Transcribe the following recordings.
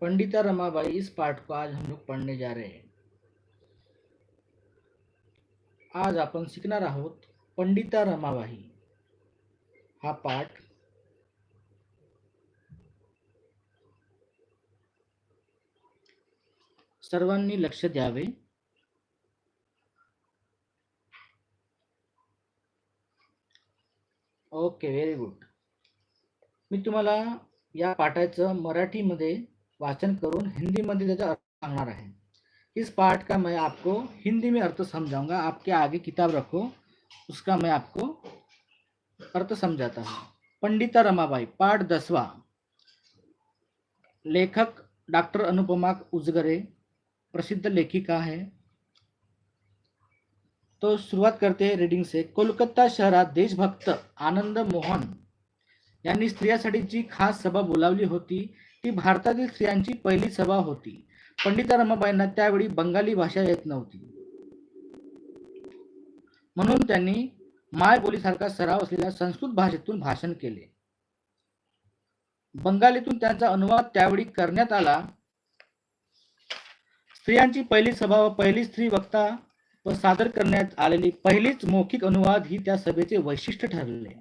पंडिता रमाबाई, इस पाठ को आज हम लोग पढ़ने जा रहे हैं। आज आपण शिकणार आहोत पंडिता रमाबाई हा पाठ। सर्वांनी लक्ष द्यावे। Okay, very good. मी तुम्हाला या पाठाचं मराठीमध्ये वाचन करून हिंदीमध्ये त्याचा अर्थ सांगणार आहे। इस पाठ का मैं आपको हिंदी में अर्थ समझाऊंगा। आपके आगे किताब रखो, उसका मैं आपको अर्थ समझाता हूँ। पंडिता रमाबाई, पाठ 10वां। लेखक डॉक्टर अनुपमा उजगरे, प्रसिद्ध लेखिका है। तो सुरुवात करते हैं रीडिंग से। कोलकाता शहरात देशभक्त आनंद मोहन यांनी स्त्रियांसाठी जी खास सभा बोलावली होती ती भारतातील स्त्रियांची पहिली सभा होती। पंडिता रमाबाईंना त्यावेळी बंगाली भाषा येत नव्हती, म्हणून त्यांनी मायबोलीसारखा सराव असलेल्या संस्कृत भाषेतून भाषण केले। बंगालीतून त्यांचा अनुवाद त्यावेळी करण्यात आला। स्त्रियांची पहिली सभा व पहिली स्त्री वक्ता व सादर करण्यात आलेली पहिलीच मौखिक अनुवाद ही त्या सभेचे वैशिष्ट्य ठरले।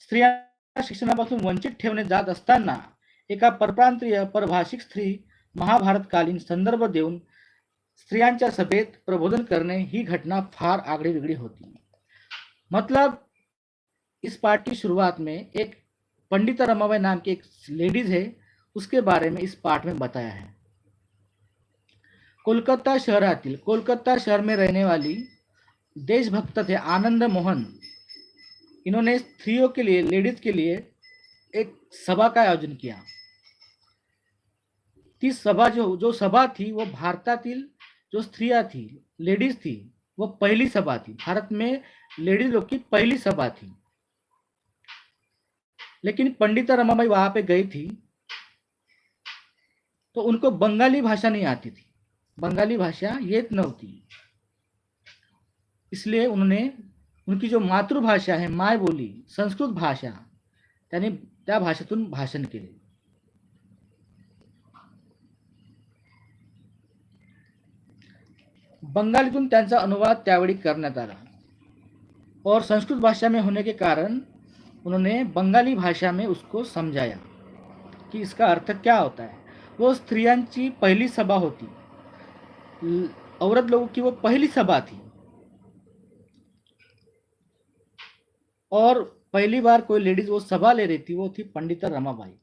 स्त्रियांना शिक्षणापासून वंचित ठेवणे जात असताना एका परप्रांतीय परभाषिक स्त्री महाभारतकालीन संदर्भ देऊन स्त्रियांच्या सभेत प्रबोधन करणे ही घटना फार आगळी वेगळी होती। मतलब इस पाठ की शुरुआत में एक पंडिता रमाबाई नाम की एक लेडीज है, उसके बारे में इस पाठ में बताया है। कोलकाता शहर में रहने वाली देशभक्त थे आनंद मोहन। इन्होंने स्त्रियों के लिए, लेडीज के लिए एक सभा का आयोजन किया। ती सभा जो सभा थी वो भारतातील जो स्त्रियां थी, लेडीज थी, वो पहली सभा थी। भारत में लेडीज लोग की पहली सभा थी। लेकिन पंडिता रमाबाई वहां पे गई थी तो उनको बंगाली भाषा नहीं आती थी, बंगाली भाषा येत नव्हती। इसलिए उन्होंने उनकी जो मातृभाषा है, माय बोली संस्कृत भाषा, त्यांनी त्या भाषेतून भाषण केले। बंगालीतून त्यांचा अनुवाद त्यावेळी करण्यात आला और संस्कृत भाषा में होने के कारण उन्होंने बंगाली भाषा में उसको समझाया कि इसका अर्थ क्या होता है। वो स्त्रियांची पहली सभा होती, औरत लोगों की वो पहली सभा थी और पहली बार कोई लेडीज वो सभा ले रही थी, वो थी पंडिता रमाबाई।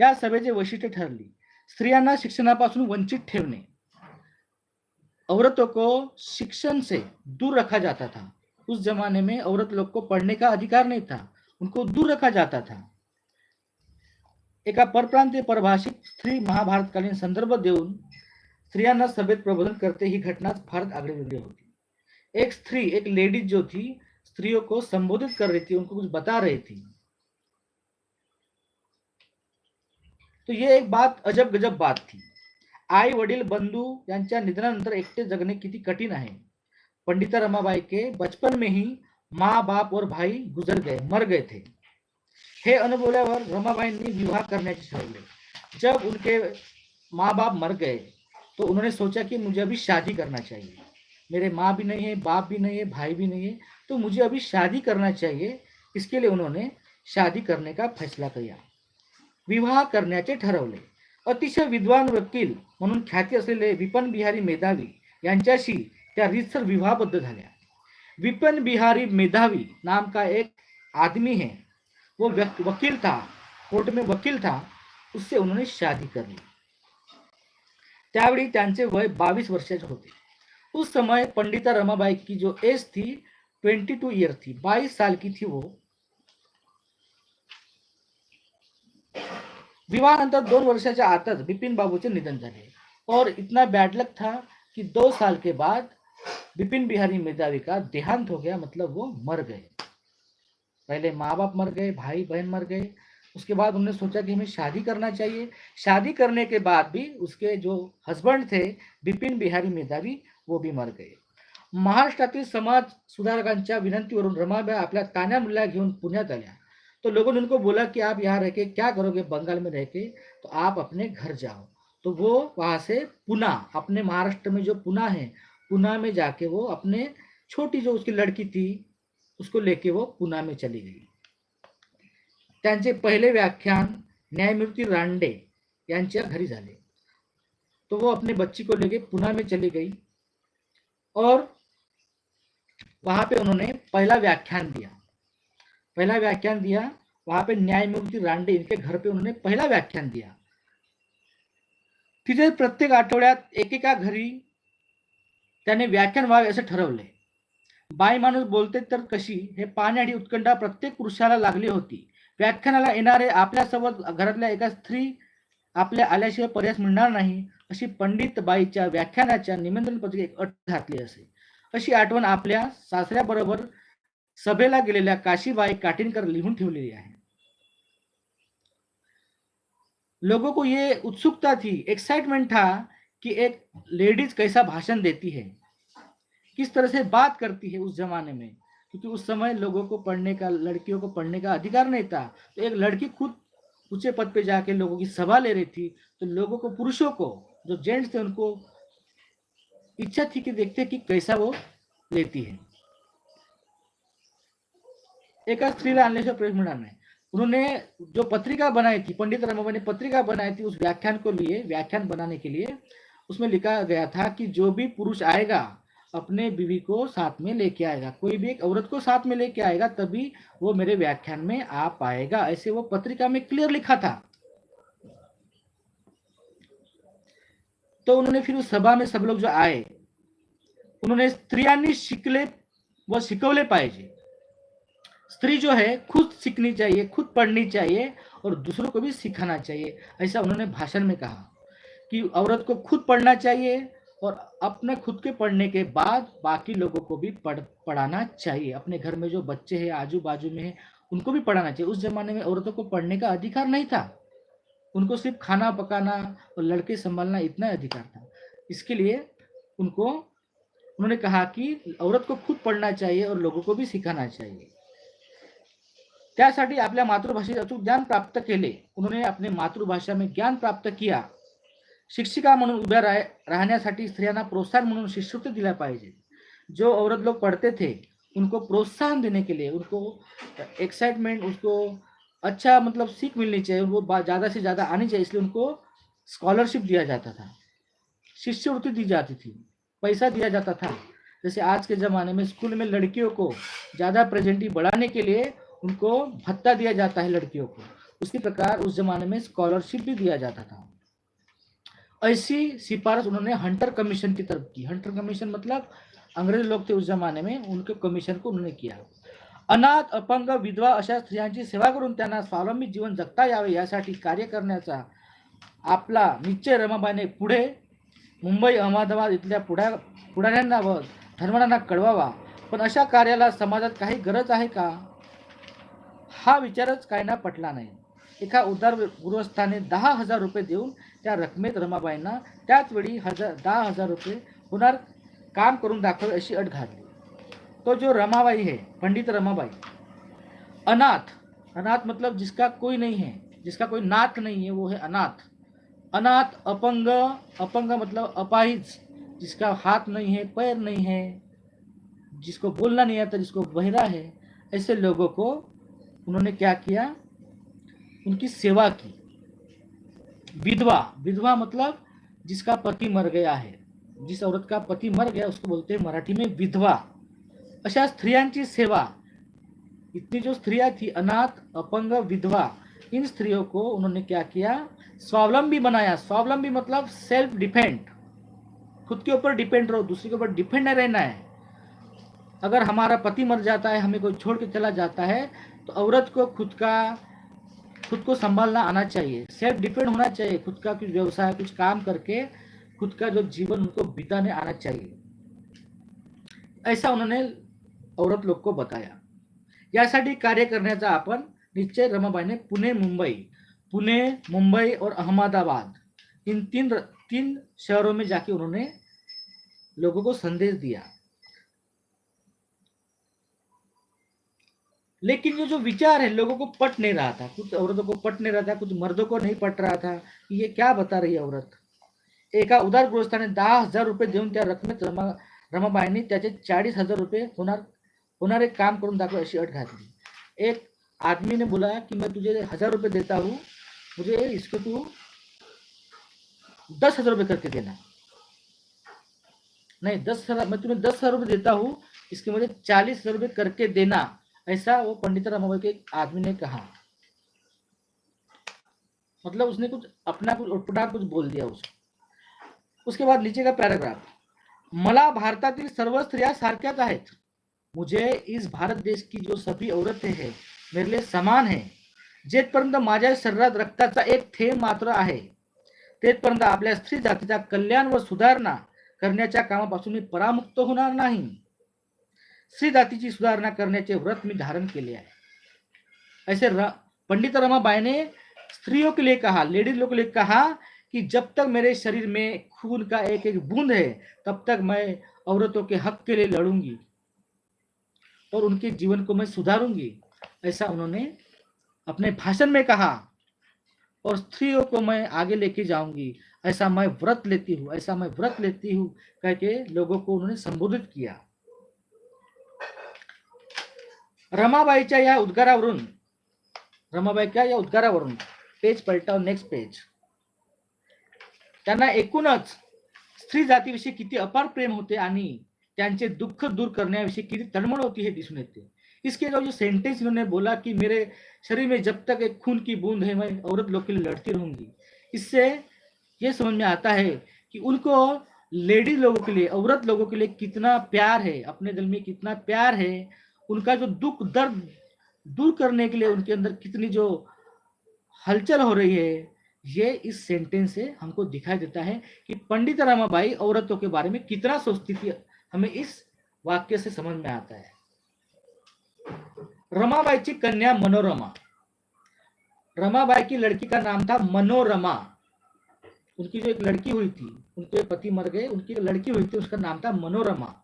या सभेचे वैशिष्ट्य ठरली स्त्रियांना शिक्षणापासून वंचित ठेवणे। औरतों को शिक्षण से दूर रखा जाता था। उस जमाने में औरत लोग को पढ़ने का अधिकार नहीं था, उनको दूर रखा जाता था। एका परप्रांतीय परभाषिक स्त्री महाभारतकालीन संदर्भ देऊन स्त्रियांना सभेत प्रबोधन करते ही घटना फार आगळी वेगळी होती। एक स्त्री, एक लेडीज जो थी, स्त्रियों को संबोधित कर रही थी, उनको कुछ बता रही थी। तो ये एक बात अजब गजब बात थी। आई वडील बंधू यांच्या निधनानंतर एकटे जगणे किती कठीण आहे। पंडिता रमाबाई के बचपन में ही माँ बाप और भाई मर गए थे। हे अनुभवल्यावर रमाबाईंनी विवाह करण्याचे ठरवले। जब उनके माँ बाप मर गए तो उन्होंने सोचा कि मुझे अभी शादी करना चाहिए। मेरे माँ भी नहीं है, बाप भी नहीं है, भाई भी नहीं है, तो मुझे अभी शादी करना चाहिए। इसके लिए उन्होंने शादी करने का फैसला किया, विवाह करण्याचे ठरवले। अतिशय विद्वान वकील म्हणून ख्याती असलेले विपिन बिहारी मेधावी यांच्याशी त्या रीतसर विवाहबद्ध झाल्या। विपिन बिहारी मेधावी नाम का एक आदमी है, वो वकील था, कोर्ट में वकील था, उससे उन्होंने शादी कर ली। त्यावेळी त्यांचे वय 22 वर्षाचे होते। उस समय पंडिता रमाबाई की जो एज थी 22 ईयर थी, 22 साल की थी वो। विवाहानंतर 2 वर्षाच्या आतच बिपिन बाबूचे निधन झाले और इतना बैड लक था कि 2 साल के बाद बिपिन बिहारी मेधावी का देहांत हो गया, मतलब वो मर गए। पहले माँ बाप मर गए, भाई बहन मर गए। उसके बाद उन्होंने सोचा कि हमें शादी करना चाहिए। शादी करने के बाद भी उसके जो हस्बैंड थे बिपिन बिहारी मेधावी, वो भी मर गए। महाराष्ट्रातील समाज सुधारकांच्या विनंतीवरून रमाबाई आपल्या तान्या मुलीला घेऊन पुण्यात आल्या। तो लोगों ने उनको बोला कि आप यहाँ रह के क्या करोगे बंगाल में रह के, तो आप अपने घर जाओ। तो वो वहां से पुणे, अपने महाराष्ट्र में जो पुणे है, पुणे में जाके वो अपने छोटी जो उसकी लड़की थी उसको लेके वो पुणे में चली गई। त्यांचे पहिले व्याख्यान न्यायमूर्ती रांडे यांच्या घरी झाले। तो वो अपने बच्ची को लेके पुणे में चली गई और वहां पे उन्होंने पहला व्याख्यान दिया। पहला व्याख्यान दिया वहां पे न्यायमूर्ती रांडे इनके घर पे उन्होंने पहला व्याख्यान दिया। तिथे प्रत्येक आठवड्यात एकेका घरी त्याने व्याख्यान व्हावे असे ठरवले। बाई माणूस बोलते तर कशी हे पाहण्याची उत्कंठा प्रत्येक पुरुषाला लागली होती। व्याख्यानाला येणारे आपल्यासोबत घरातल्या एका स्त्री आपल्या आल्याशिवाय पर्याय मिळणार नाही अशी पंडित बाईच्या व्याख्यानाच्या निमंत्रण पत्रिकेत एक अट घातली असे। अशी आठवण आपल्या सासऱ्याबरोबर सभेला गेलेल्या काशीबाई काटिनकर लिहून ठेवलेली आहे। लोगों को ये उत्सुकता थी, एक्साइटमेंट था कि एक लेडीज कैसा भाषण देती है, किस तरह से बात करती है उस जमाने में, क्योंकि उस समय लोगों को पढ़ने का, लड़कियों को पढ़ने का अधिकार नहीं था। तो एक लड़की खुद ऊंचे पद पे जाके लोगों की सभा ले रही थी, तो लोगों को, पुरुषों को, जो जेंट्स थे उनको इच्छा थी कि देखते कि कैसा वो लेती है। एका स्त्रीला आणल्याशिवाय प्रवेश मिळणार नाही। उन्होंने जो पत्रिका बनाई थी, पंडित रमाबाई ने पत्रिका बनाई थी उस व्याख्यान को लिए, व्याख्यान बनाने के लिए, उसमें लिखा गया था कि जो भी पुरुष आएगा अपने बीवी को साथ में लेके आएगा, कोई भी एक औरत को साथ में लेके आएगा तभी वो मेरे व्याख्यान में आ पाएगा, ऐसे वो पत्रिका में क्लियर लिखा था। तो उन्होंने फिर उस सभा में सब लोग जो आए उन्होंने स्त्रियांनी शिकले व शिकवले पाहिजे। स्त्री जो है खुद सीखनी चाहिए, खुद पढ़नी चाहिए और दूसरों को भी सिखाना चाहिए, ऐसा उन्होंने भाषण में कहा कि औरत को खुद पढ़ना चाहिए और अपने खुद के पढ़ने के बाद बाकी लोगों को भी पढ़ाना चाहिए। अपने घर में जो बच्चे हैं, आजू बाजू में है, उनको भी पढ़ाना चाहिए। उस जमाने में औरतों को पढ़ने का अधिकार नहीं था, उनको सिर्फ खाना पकाना और लड़के संभालना इतना अधिकार था। इसके लिए उन्होंने कहा कि औरत को खुद पढ़ना चाहिए और लोगों को भी सिखाना चाहिए। त्यासाठी आपल्या मातृभाषेत अचूक ज्ञान प्राप्त केले। उन्होंने अपने मातृभाषा में ज्ञान प्राप्त किया। शिक्षिका म्हणून उभ्या राहण्यासाठी स्त्रियांना प्रोत्साहन म्हणून शिष्यवृत्ती दिला पाहिजे। जो औरत लोग पढ़ते थे उनको प्रोत्साहन देने के लिए, उनको एक्साइटमेंट, उसको अच्छा मतलब सीख मिलनी चाहिए, वो ज़्यादा से ज़्यादा आनी चाहिए, इसलिए उनको स्कॉलरशिप दिया जाता था, शिष्यवृत्ति दी जाती थी, पैसा दिया जाता था। जैसे आज के ज़माने में स्कूल में लड़कियों को ज़्यादा प्रेजेंटी बढ़ाने के लिए उनको भत्ता दिया जाता है लड़कियों को, उसी प्रकार उस जमाने में स्कॉलरशिप भी दिया जाता था। ऐसी सिफारिश उन्होंने हंटर कमीशन की तरफ की। हंटर कमीशन मतलब अंग्रेज लोग थे उस जमाने में, उनके कमीशन को उन्होंने किया। अनाथ, अपंग, विधवा अशा स्त्रियांची सेवा करून त्यांना स्वावलंबी जीवन जगता यावे यासाठी कार्य करण्याचा आपला निश्चय रमाबाईने पुढे मुंबई, अहमदाबाद इथल्या पुढाऱ्यांना व धर्मणांना कळवावा। पण अशा कार्याला समाजात काही गरज आहे का, हा विचारच कायना पटला नाही। एका उदार गृहस्थाने 10,000 रुपये देऊन त्या रकमेत रमाबाईंना त्याच वेळी 10,000 रुपये होणार काम करून दाखवावे अशी अट घातली। तो जो रमाबाई है, पंडित रमाबाई, अनाथ, अनाथ मतलब जिसका कोई नहीं है, जिसका कोई नाथ नहीं है, वो है अनाथ। अनाथ, अपंग, अपंग मतलब अपाहिज, जिसका हाथ नहीं है, पैर नहीं है, जिसको बोलना नहीं आता, जिसको बहरा है, ऐसे लोगों को उन्होंने क्या किया, उनकी सेवा की। विधवा, विधवा मतलब जिसका पति मर गया है, जिस औरत का पति मर गया उसको बोलते हैं मराठी में विधवा। अशा स्त्रियांची सेवा, इतनी जो स्त्रियां थी, अनाथ, अपंग, विधवा, इन स्त्रियों को उन्होंने क्या किया, स्वावलंबी बनाया। स्वावलंबी मतलब सेल्फ डिपेंड, खुद के ऊपर डिपेंड रहो, दूसरे के ऊपर डिपेंड नहीं रहना है। अगर हमारा पति मर जाता है, हमें कोई छोड़ के चला जाता है, तो औरत को खुद को संभालना आना चाहिए, सेल्फ डिपेंड होना चाहिए, खुद का कुछ व्यवसाय, कुछ काम करके खुद का जो जीवन उनको बिताने आना चाहिए, ऐसा उन्होंने औरत लोग को बताया। यासाठी कार्य करण्याचा आपण निश्चय रमाबाईने पुणे, मुंबई और अहमदाबाद इन तीन शहरों में जाके उन्होंने लोगों को संदेश दिया। लेकिन ये जो विचार है लोगों को पट नहीं रहा था, कुछ औरतों को पट नहीं रहा था, कुछ मर्दों को नहीं पट रहा था कि ये क्या बता रही है औरत. एका उदार गृहस्थाने 10,000 रुपये देऊन त्या रकमेत रमाबाईंनी त्याचे 40,000 रुपये होणारे काम करून दाखवे अशी अट घातली. एक आदमी ने बोला कि मैं तुझे 1,000 रुपये देता हूँ, मुझे इसको तू 10,000 रुपये करके देना. नहीं, 10,000, मैं तुम्हें 10,000 रुपये देता हूँ, इसके मुझे 40,000 रुपये करके देना, ऐसा वो पंडित रमाबाई के एक आदमी ने कहा. मतलब उसने कुछ अपना कुछ उटपटांग कुछ बोल दिया उसको. उसके बाद नीचे का पैराग्राफ. मला भारतातील सर्व स्त्रिया सारख्याच आहेत. मुझे इस भारत देश की जो सभी औरतें हैं मेरे लिए समान है. जेथपर्यंत माझ्या शरीरात रक्ताचा एक थेंब मात्र आहे तेथपर्यंत आपल्या स्त्री जातीचा कल्याण व सुधारणा करण्याच्या कामापासून मी परामुक्त होणार नाही. स्त्री जातीची सुधारणा करण्याचे व्रत मी धारण केले आहे. ऐसे पंडित रमाबाई ने स्त्रियों के लिए कहा, लेडीज लोगों के लिए कहा कि जब तक मेरे शरीर में खून का एक एक बूंद है तब तक मैं औरतों के हक के लिए लड़ूंगी और उनके जीवन को मैं सुधारूंगी, ऐसा उन्होंने अपने भाषण में कहा. और स्त्रियों को मैं आगे लेके जाऊंगी, ऐसा मैं व्रत लेती हूँ, ऐसा मैं व्रत लेती हूँ कह के लोगों को उन्होंने संबोधित किया. रमाबाईच्या या उद्गारावरून पेज पलटाव, नेक्स्ट पेज. त्यांना एकूणच स्त्री जातीविषयी किती अपार प्रेम होते आणि त्यांचे दुःख दूर करण्याविषयी किती तळमळ होती हे दिसून येते. इसके जो सेंटेंस इन्होंने बोला कि मेरे शरीर में जब तक एक खून की बूंद है मैं औरत लोग के लिए लड़ती रहूंगी, इससे ये समझ में आता है कि उनको लेडीज लोगों के लिए, औरत लोगों के लिए कितना प्यार है, अपने दिल में कितना प्यार है, उनका जो दुख दर्द दूर करने के लिए उनके अंदर कितनी जो हलचल हो रही है, ये इस सेंटेंस से हमको दिखाई देता है कि पंडित रमाबाई औरतों के बारे में कितना सोचती थी, हमें इस वाक्य से समझ में आता है. रमाबाई की कन्या मनोरमा. रमाबाई की लड़की का नाम था मनोरमा. उनकी जो एक लड़की हुई थी, उनके पति मर गए, उनकी लड़की हुई थी, उसका नाम था मनोरमा.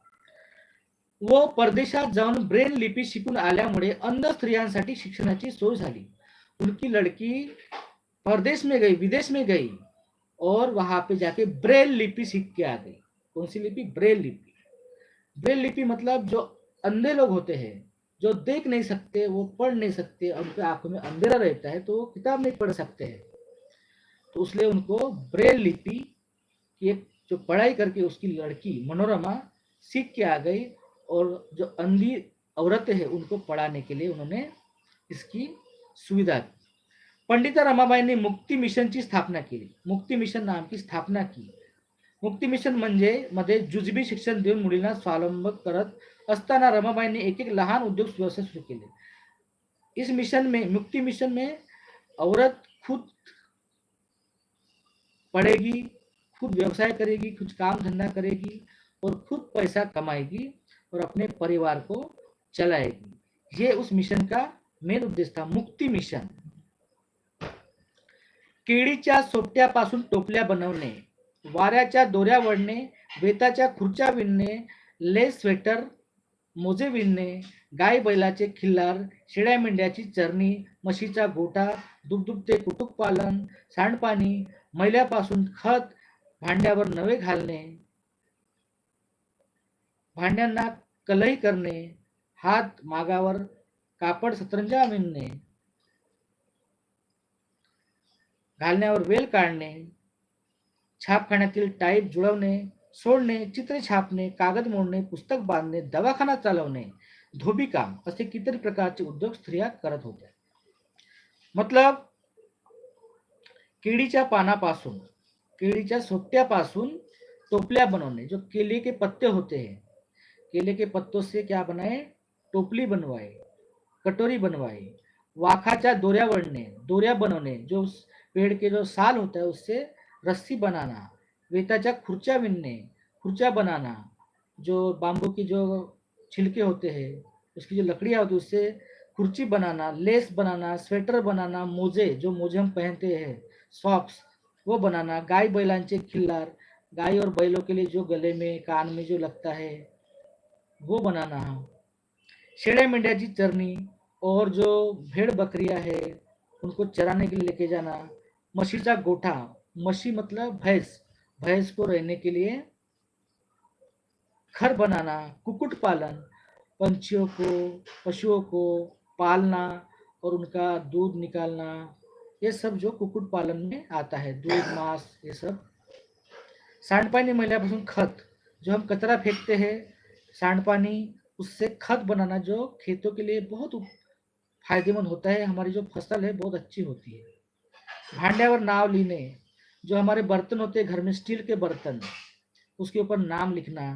वो परदेशात जाऊन ब्रेल लिपी शिकून आल्यामुळे अंध स्त्रियांसाठी शिक्षणाची सोय झाली. उनकी लड़की परदेश में गई, विदेश में गई और वहां पे जाके ब्रेल लिपि सीख के आ गई. कौन सी लिपि? ब्रेल लिपि. ब्रेल लिपि मतलब जो अंधे लोग होते हैं, जो देख नहीं सकते, वो पढ़ नहीं सकते, उनके आंखों में अंधेरा रहता है तो वो किताब नहीं पढ़ सकते हैं, तो इसलिए उनको ब्रेल लिपि की एक जो पढ़ाई करके उसकी लड़की मनोरमा सीख के आ गई और जो अंधी औरतें हैं उनको पढ़ाने के लिए उन्होंने इसकी सुविधा की. पंडित रमाबाईंनी मुक्ती मिशनची स्थापना केली. मुक्ती मिशन नाम की स्थापना की. मुक्ती मिशन मध्ये जुजबी शिक्षण देऊन मुलींना स्वावलंब करत असताना रमाबाईंनी एक एक लहान उद्योग व्यवसाय सुरू केले. इस मिशन में, मुक्ति मिशन में औरत खुद पढ़ेगी, खुद व्यवसाय करेगी, कुछ काम धंधा करेगी और खुद पैसा कमाएगी और अपने परिवार को चलाएगी. ये उस मिशन का मेन उद्देश्य था, मुक्ती मिशन. केळीच्या सोपट्यापासून टोपल्या बनवणे, वाऱ्याच्या दोऱ्या वडणे, बेताच्या खुर्च्या विणणे, लेस स्वेटर, मोजे विणणे, गाय बैलाचे खिल्लार, शेळ्या मेंढ्याची चरणी, म्हशीचा गोठा, दुग्धुगते कुक्कुटपालन, सांडपाणी, मैल्यापासून खत, भांड्यावर नवे घालणे, भांड्यांना कलई करणे, हात मागावर कापड सतरंजा विणणे, घालण्यावर वेल काढणे, छापखान्यातील टाईप जुळवणे, सोडणे, चित्रे छापणे, कागद मोडणे, पुस्तक बांधणे, दवाखाना चालवणे, धोबी काम असे कितीतरी प्रकारचे उद्योग स्त्रिया करत होत्या. मतलब केळीच्या पानापासून, केळीच्या सोपट्यापासून टोपल्या बनवणे, जो केले के पत्ते होते हैं, केले के पत्तों से क्या बनाए? टोपली बनवाए, कटोरी बनवाए. वाखाच्या दोऱ्या वडणे, दोऱ्या बनवणे, जो पेड़ के जो साल होता है उससे रस्सी बनाना, वेताच्या खुर्च्या विनने, खुर्चा बनाना, जो बाम्बू की जो छिलके होते हैं उसकी जो लकड़ियाँ होती है उससे कुर्सी बनाना, लेस बनाना, स्वेटर बनाना, मोजे, जो मोजे हम पहनते हैं, सॉक्स, वो बनाना, गाय बैलांचे खिल्लार, गाय और बैलों के लिए जो गले में कान में जो लगता है वो बनाना, शेळ्या मेंढ्याची चरणी, और जो भेड़ बकरियां है उनको चराने के लिए लेके जाना, म्हशीचा गोठा, म्हशी मतलब भैंस, भैंस को रहने के लिए घर बनाना, कुक्कुट पालन, पंछियों को, पशुओं को पालना और उनका दूध निकालना, ये सब जो कुक्कुट पालन में आता है, दूध मांस ये सब। सांडपाणी मैल्यापासून खत, जो हम कचरा फेंकते हैं सांडपानी, उससे खत बनाना जो खेतों के लिए बहुत फायदेमंद होता है, हमारी जो फसल है बहुत अच्छी होती है। भांड्यावर नाव लिहिणे, जो हमारे बर्तन होते हैं घर में स्टील के बर्तन, उसके ऊपर नाम लिखना।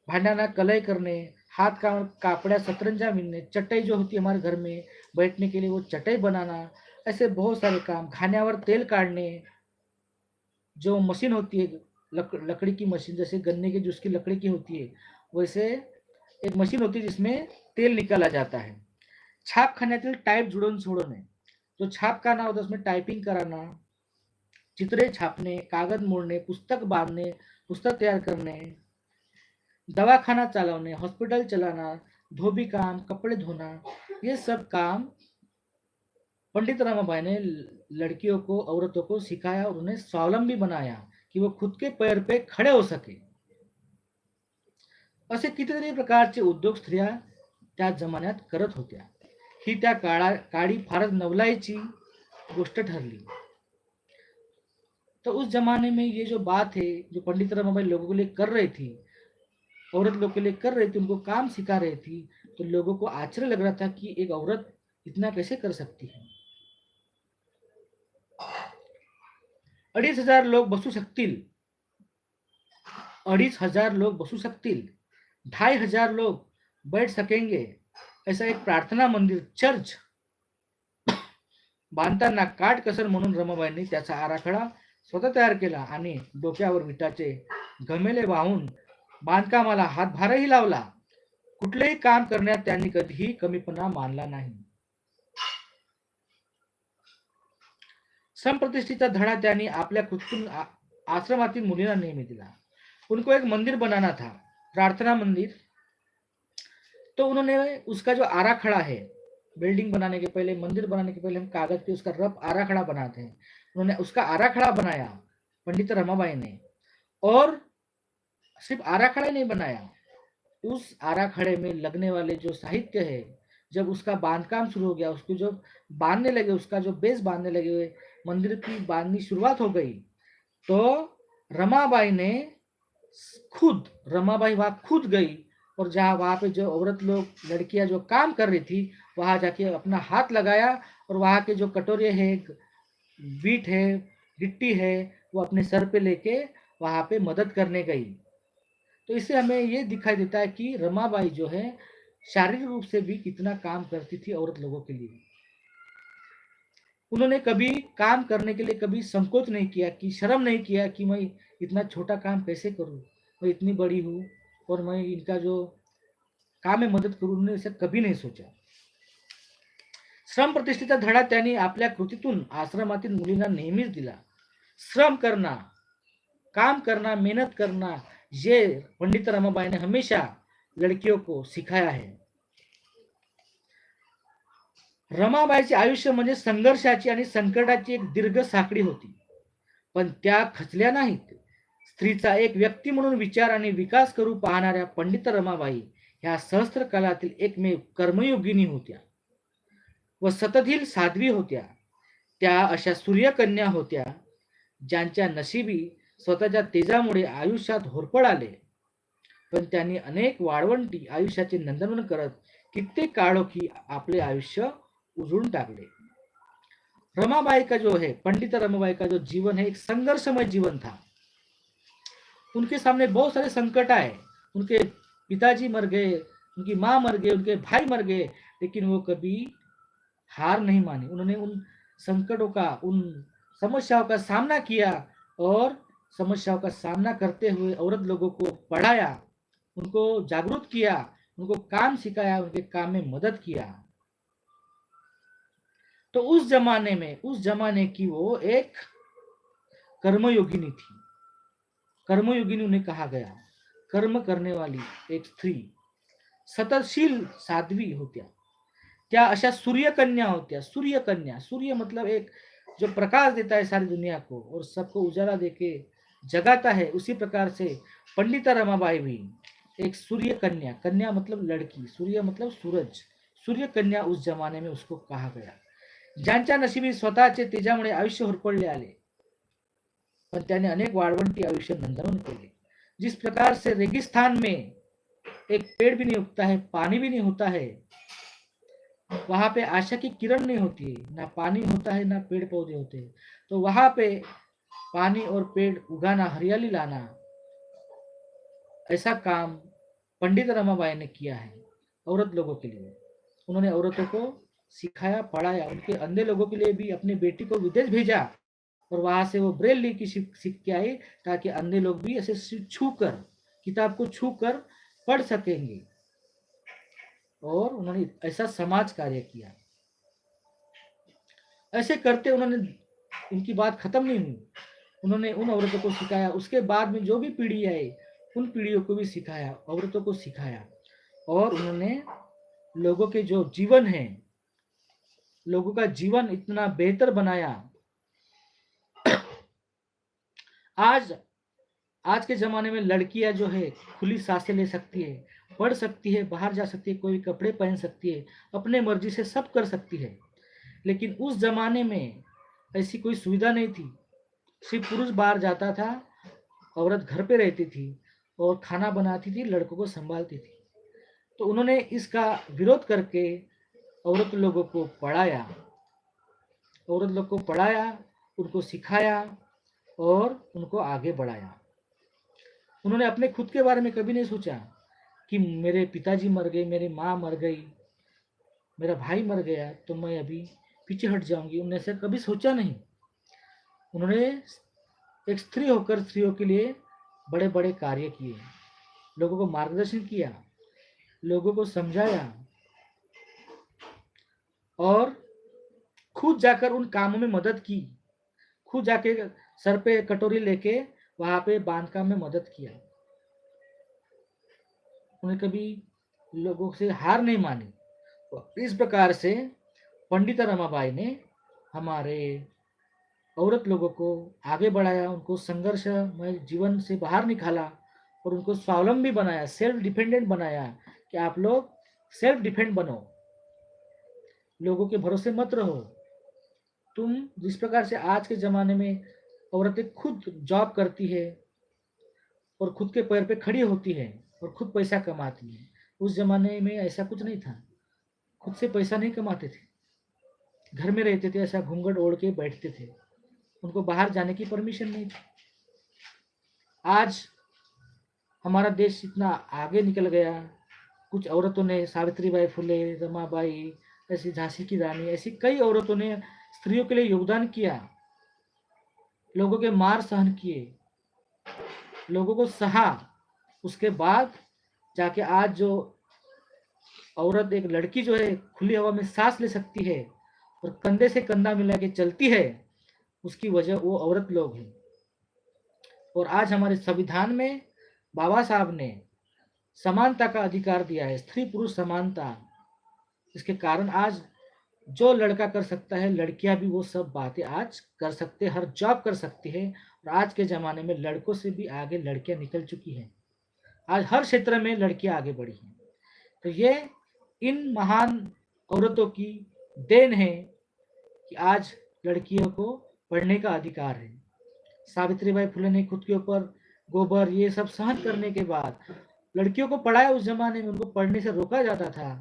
भांड्याना कलई करने, हाथ का कापड़ा सतरंजा मिलने, चटाई जो होती है हमारे घर में बैठने के लिए वो चटाई बनाना, ऐसे बहुत सारे काम। घाण्यावर तेल काटने, जो मशीन होती है लकड़ी की मशीन, जैसे गन्ने की जिसकी लकड़ी की होती है वैसे एक मशीन होती है जिसमें तेल निकाला जाता है। छापखान्यातील टाईप जुळवून सोडवणे, जो छापखाना होता उसमें टाइपिंग कराना, चित्रे छापने, कागद मोड़ने, पुस्तक बांधने, पुस्तक तैयार करने, दवाखाना चालवणे, हॉस्पिटल चलाना, धोबी काम, कपड़े धोना, ये सब काम पंडित रमाबाई ने लड़कियों को, औरतों को सिखाया और उन्हें स्वावलंबी बनाया कि वो खुद के पैर पे खड़े हो सके। असे कितीतरी प्रकारचे उद्योग स्त्रिया त्या जमान्यात करत होत्या। ही त्या काळी फारच नवलाईची गोष्ट ठरली। तो उस जमाने में ये जो बात है जो पंडित रमाबाई लोगों के लिए कर रही थी, औरत लोग के लिए कर रही थी, उनको काम सिखा रही थी, तो लोगों को आश्चर्य लग रहा था कि एक औरत इतना कैसे कर सकती है। 2,500 लोग बसू शकतील, 2,500 लोग बसू सकतील, 2,500 लोग बैठ सकेंगे, ऐसा एक प्रार्थना मंदिर चर्च बांधताना काटकसर म्हणून रमाबाईंनी त्याचा आराखडा स्वतः तयार केला आणि डोक्यावर विटाचे घमेले वाहून बांधकामाला हातभारही लावला। कुठलेही काम करण्यात त्यांनी कधीही कमीपणा मानला नाही। समप्रतिष्ठेचा धडा त्यांनी आपल्या खुदकून आश्रमातील मुलींना नेहमी दिला। उनको एक मंदिर बनाना था, प्रार्थना मंदिर। तो उन्होंने उसका जो आराखड़ा है, बिल्डिंग बनाने के पहले, मंदिर बनाने के पहले हम कागज पे उसका रफ आराखड़ा बनाते हैं, उन्होंने उसका आराखड़ा बनाया पंडित रमाबाई ने। और सिर्फ आराखड़ा ही नहीं बनाया, उस आराखड़े में लगने वाले जो साहित्य है, जब उसका बांधकाम शुरू हो गया, उसको जब बांधने लगे, उसका जो बेस बांधने लगे, मंदिर की बांधनी शुरुआत हो गई, तो रमाबाई ने खुद, रमाबाई वहां खुद गई और जहाँ वहां पे जो औरत लोग, लड़कियां जो काम कर रही थी, वहां जाके अपना हाथ लगाया और वहां के जो कटोरे है, बीट है, गिट्टी है, वो अपने सर पे लेके वहां पे मदद करने गई। तो इससे हमें ये दिखाई देता है कि रमाबाई जो है शारीरिक रूप से भी कितना काम करती थी औरत लोगों के लिए। उन्होंने कभी काम करने के लिए कभी संकोच नहीं किया, कि शर्म नहीं किया कि मैं इतना छोटा काम कैसे करूं, मैं इतनी बड़ी हूं और मैं इनका जो काम है मदद करूं, उन्होंने इसे कभी नहीं सोचा। श्रम प्रतिष्ठेचा धडा त्यांनी आपल्या कृतीतून आश्रमातील मुलींना नेहमीच दिला। श्रम करना, काम करना, मेहनत करना, ये पंडित रमाबाई ने हमेशा लड़कियों को सिखाया है। रमाबाईचे आयुष्य म्हणजे संघर्षाची आणि संकटाची एक दीर्घ साखळी होती, पण त्या खचल्या नाहीत। स्त्रीचा एक व्यक्ती म्हणून विचार आणि विकास करू पाहणाऱ्या पंडित रमाबाई ह्या सहस्त्र कालातील एकमेव कर्मयोगिनी होत्या व सततील साध्वी होत्या। त्या अशा सूर्यकन्या होत्या ज्यांच्या नशिबी स्वतःच्या तेजामुळे आयुष्यात होरपळ आले, पण त्यांनी अनेक वाळवंटी आयुष्याचे नंदनवन करत कित्येक काळोखी आपले आयुष्य उजळून टाकले। रमाबाई का जो है, पंडित रमाबाई का जो जीवन है, एक संघर्षमय जीवन था। उनके सामने बहुत सारे संकट आए, उनके पिताजी मर गए, उनकी माँ मर गए, उनके भाई मर गए, लेकिन वो कभी हार नहीं मानी। उन्होंने उन संकटों का, उन समस्याओं का सामना किया और समस्याओं का सामना करते हुए औरत लोगों को पढ़ाया, उनको जागरूक किया, उनको काम सिखाया, उनके काम में मदद किया। तो उस जमाने की वो एक कर्मयोगिनी थी। कर्मयोगिनी उन्हें कहा गया, कर्म करने वाली एक स्त्री, सततशील साध्वी होत्या। त्या अशा सूर्यकन्या होत्या. सूर्यकन्या, सूर्य मतलब एक जो प्रकाश देता है सारी दुनिया को और सबको उजाला देके जगाता है, उसी प्रकार से पंडिता रमाबाई भी एक सूर्य कन्या, कन्या मतलब लड़की, सूर्य मतलब सूरज, सूर्य कन्या उस जमाने में उसको कहा गया. ज्यांच्या नशिबी स्वतःचे तेजामुळे आयुष्य होरपळले आले, पण त्याने अनेक वाळवंटी आयुष्य नंदनवन केले. जिस प्रकार से रेगिस्तान में एक पेड़ भी नहीं उगता है, पानी भी नहीं होता है, वहां पे आशा की किरण नहीं होती है, ना पानी होता है ना पेड़ पौधे होते हैं, तो वहां पे पानी और पेड़ उगाना, हरियाली लाना, ऐसा काम पंडित रमाबाई ने किया है औरत लोगों के लिए. उन्होंने औरतों को सिखाया, पढ़ाया. उनके अंधे लोगों के लिए भी अपनी बेटी को विदेश भेजा और वहां से वो ब्रेल ली की सीख के आई, ताकि अंधे लोग भी ऐसे छू कर, किताब को छू कर पढ़ सकेंगे. और उन्होंने ऐसा समाज कार्य किया. ऐसे करते उन्होंने, उनकी बात खत्म नहीं हुई. उन्होंने उन औरतों को सिखाया, उसके बाद में जो भी पीढ़ी आई उन पीढ़ियों को भी सिखाया, औरतों को सिखाया. और उन्होंने लोगों के जो जीवन है, लोगों का जीवन इतना बेहतर बनाया. आज के जमाने में लड़कियां जो है खुली सांसें ले सकती है, पढ़ सकती है, बाहर जा सकती है, कोई भी कपड़े पहन सकती है, अपने मर्जी से सब कर सकती है. लेकिन उस जमाने में ऐसी कोई सुविधा नहीं थी. सिर्फ पुरुष बाहर जाता था, औरत घर पे रहती थी और खाना बनाती थी, लड़कों को संभालती थी. तो उन्होंने इसका विरोध करके औरत लोगों को पढ़ाया, औरत लोग को पढ़ाया, उनको सिखाया और उनको आगे बढ़ाया. उन्होंने अपने खुद के बारे में कभी नहीं सोचा कि मेरे पिताजी मर गए, मेरी माँ मर गई, मेरा भाई मर गया तो मैं अभी पीछे हट जाऊंगी. उन्होंने ऐसा कभी सोचा नहीं. उन्होंने एक स्त्री होकर स्त्रियों के लिए बड़े बड़े कार्य किए, लोगों को मार्गदर्शन किया, लोगों को समझाया और खुद जाकर उन कामों में मदद की. खुद जाके सर पे कटोरी लेके वहां पे बांध काम में मदद किया. उन्हें कभी लोगों से हार नहीं मानी. इस प्रकार से पंडिता रमाबाई ने हमारे औरत लोगों को आगे बढ़ाया, उनको संघर्षमय जीवन से बाहर निकाला और उनको स्वावलंबी बनाया, सेल्फ डिपेंडेंट बनाया कि आप लोग सेल्फ डिपेंड बनो, लोगों के भरोसे मत रहो. तुम जिस प्रकार से आज के जमाने में औरतें खुद जॉब करती है और खुद के पैर पे खड़ी होती है और खुद पैसा कमाती है, उस जमाने में ऐसा कुछ नहीं था. खुद से पैसा नहीं कमाते थे, घर में रहते थे, ऐसा घूंघट ओढ़ के बैठते थे, उनको बाहर जाने की परमिशन नहीं थी. आज हमारा देश इतना आगे निकल गया. कुछ औरतों ने, सावित्रीबाई फुले, रमाबाई, ऐसी झांसी की रानी, ऐसी कई औरतों ने स्त्रियों के लिए योगदान किया, लोगों के मार सहन किए, लोगों को सहा. उसके बाद जाके आज जो औरत, एक लड़की जो है खुली हवा में सांस ले सकती है और कंधे से कंधा मिला के चलती है, उसकी वजह वो औरत लोग हैं. और आज हमारे संविधान में बाबा साहब ने समानता का अधिकार दिया है, स्त्री पुरुष समानता. इसके कारण आज जो लड़का कर सकता है, लड़कियां भी वो सब बातें आज कर सकते, हर जॉब कर सकती है. और आज के ज़माने में लड़कों से भी आगे लड़कियां निकल चुकी हैं. आज हर क्षेत्र में लड़कियां आगे बढ़ी हैं. तो ये इन महान औरतों की देन है कि आज लड़कियों को पढ़ने का अधिकार है. सावित्रीबाई फुले ने खुद के ऊपर गोबर ये सब सहन करने के बाद लड़कियों को पढ़ाया. उस जमाने में उनको पढ़ने से रोका जाता था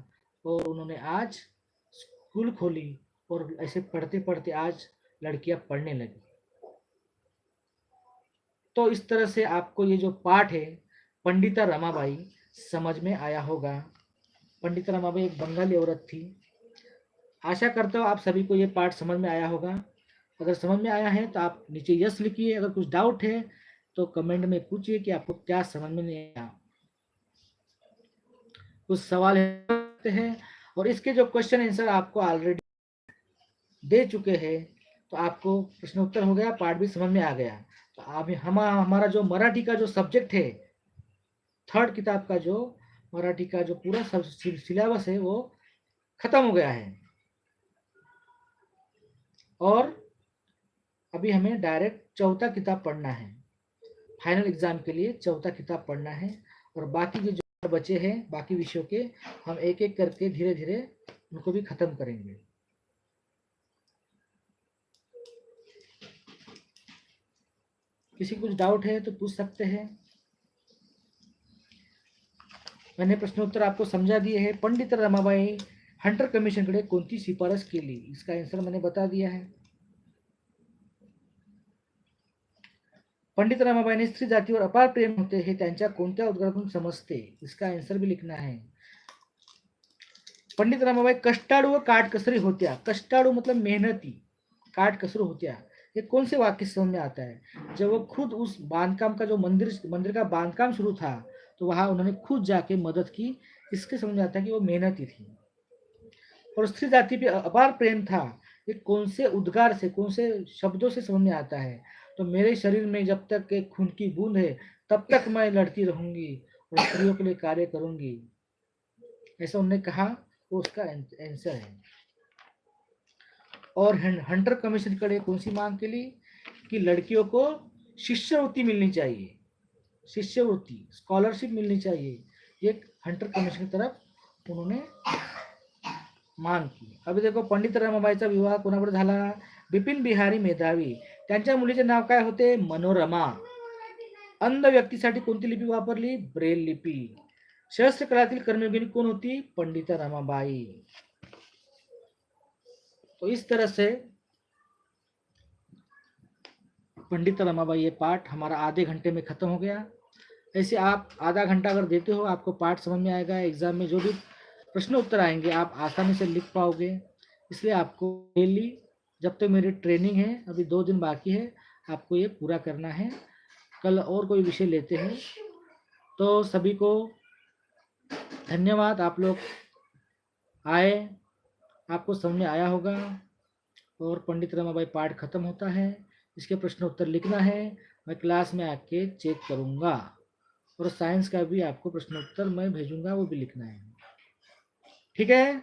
और उन्होंने आज स्कूल खोली और ऐसे पढ़ते पढ़ते आज लड़कियां पढ़ने लगी. तो इस तरह से आपको ये जो पाठ है पंडिता रमाबाई समझ में आया होगा. पंडिता रमाबाई एक बंगाली औरत थी. आशा करता हूँ आप सभी को ये पाठ समझ में आया होगा. अगर समझ में आया है तो आप नीचे यस लिखिए. अगर कुछ डाउट है तो कमेंट में पूछिए कि आपको क्या समझ में नहीं आया. कुछ सवाल हैं और इसके जो क्वेश्चन आंसर आपको ऑलरेडी दे चुके हैं, तो आपको प्रश्नोत्तर हो गया, पाठ भी समझ में आ गया. तो अभी हमारा जो मराठी का जो सब्जेक्ट है, थर्ड किताब का जो मराठी का जो पूरा सिलेबस है वो खत्म हो गया है और अभी हमें डायरेक्ट चौथा किताब पढ़ना है। फाइनल एग्जाम के लिए चौथा किताब पढ़ना है और बाकी के जो बचे हैं बाकी विषयों के हम एक एक करके धीरे धीरे उनको भी खत्म करेंगे। किसी कुछ डाउट है तो पूछ सकते हैं। मैंने प्रश्नोत्तर आपको समझा दिए हैं। पंडित रमाबाई हंटर कमिशनकडे कोणती शिफारस केली, इसका आंसर मैंने बता दिया है। पंडित रमाबाईने स्त्री जातीवर अपार प्रेम होते हे त्यांच्या कोणत्या उद्गारातून समजते, इसका आंसर भी लिखना है। पंडित रमाबाई कष्टाळू व काटकसरी होत्या। कष्टाळू मतलब मेहनती, काटकसरू होत्या। ये कौन से वाक्य समझ में आता है? जब वो खुद उस बांधकाम का जो मंदिर का बांधकाम शुरू था तो वहां उन्होंने खुद जाके मदद की। इसके समझ में आता है कि वो मेहनती थी। और स्त्री जाति पे अपार प्रेम था, ये कौन से उद्गार से, कौन से शब्दों से समझ में आता है? तो मेरे शरीर में जब तक एक खून की बूंद है तब तक मैं लड़ती रहूंगी और स्त्रियों के लिए कार्य करूंगी, ऐसा उन्होंने कहा। वो उसका आंसर है। और हंटर कमीशन कडे कौन सी मांग के लिए कि लड़कियों को शिष्यवृत्ति मिलनी चाहिए, शिष्यवृत्ति स्कॉलरशिप मिलनी चाहिए, ये हंटर कमीशन की तरफ उन्होंने मांग की। अभी देखो पंडित रमाबाईचा विवाह कोणाबरोबर झाला? बिपिन बिहारी मेधावी। त्यांच्या मुलीचे नाव काय होते? मनोरमा। अंध व्यक्तीसाठी कोणती लिपी वापरली? ब्रेल लिपी। शस्त्र कलातील कर्मयोगिनी कौन होती? पंडिता रमाबाई। तो इस तरह से पंडित रमाबाई ये पाठ हमारा आधे घंटे में खत्म हो गया। ऐसे आप आधा घंटा अगर देते हो आपको पाठ समझ में आएगा। एग्जाम में जो भी प्रश्न उत्तर आएंगे आप आसानी से लिख पाओगे। इसलिए आपको डेली, जब तक मेरी ट्रेनिंग है, अभी 2 दिन बाकी है, आपको ये पूरा करना है। कल और कोई विषय लेते हैं। तो सभी को धन्यवाद, आप लोग आए, आपको समझ में आया होगा। और पंडित रमाबाई पाठ खत्म होता है। इसके प्रश्न उत्तर लिखना है, मैं क्लास में आके चेक करूँगा। और साइंस का भी आपको प्रश्न उत्तर मैं भेजूंगा, वो भी लिखना है। ठीक है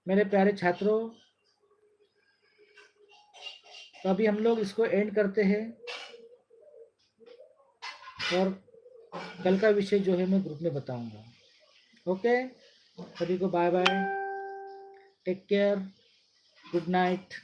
मेरे प्यारे छात्रों, तो अभी हम लोग इसको एंड करते हैं और कल का विषय जो है मैं ग्रुप में बताऊंगा। ओके, सभी को bye bye, take care, good night.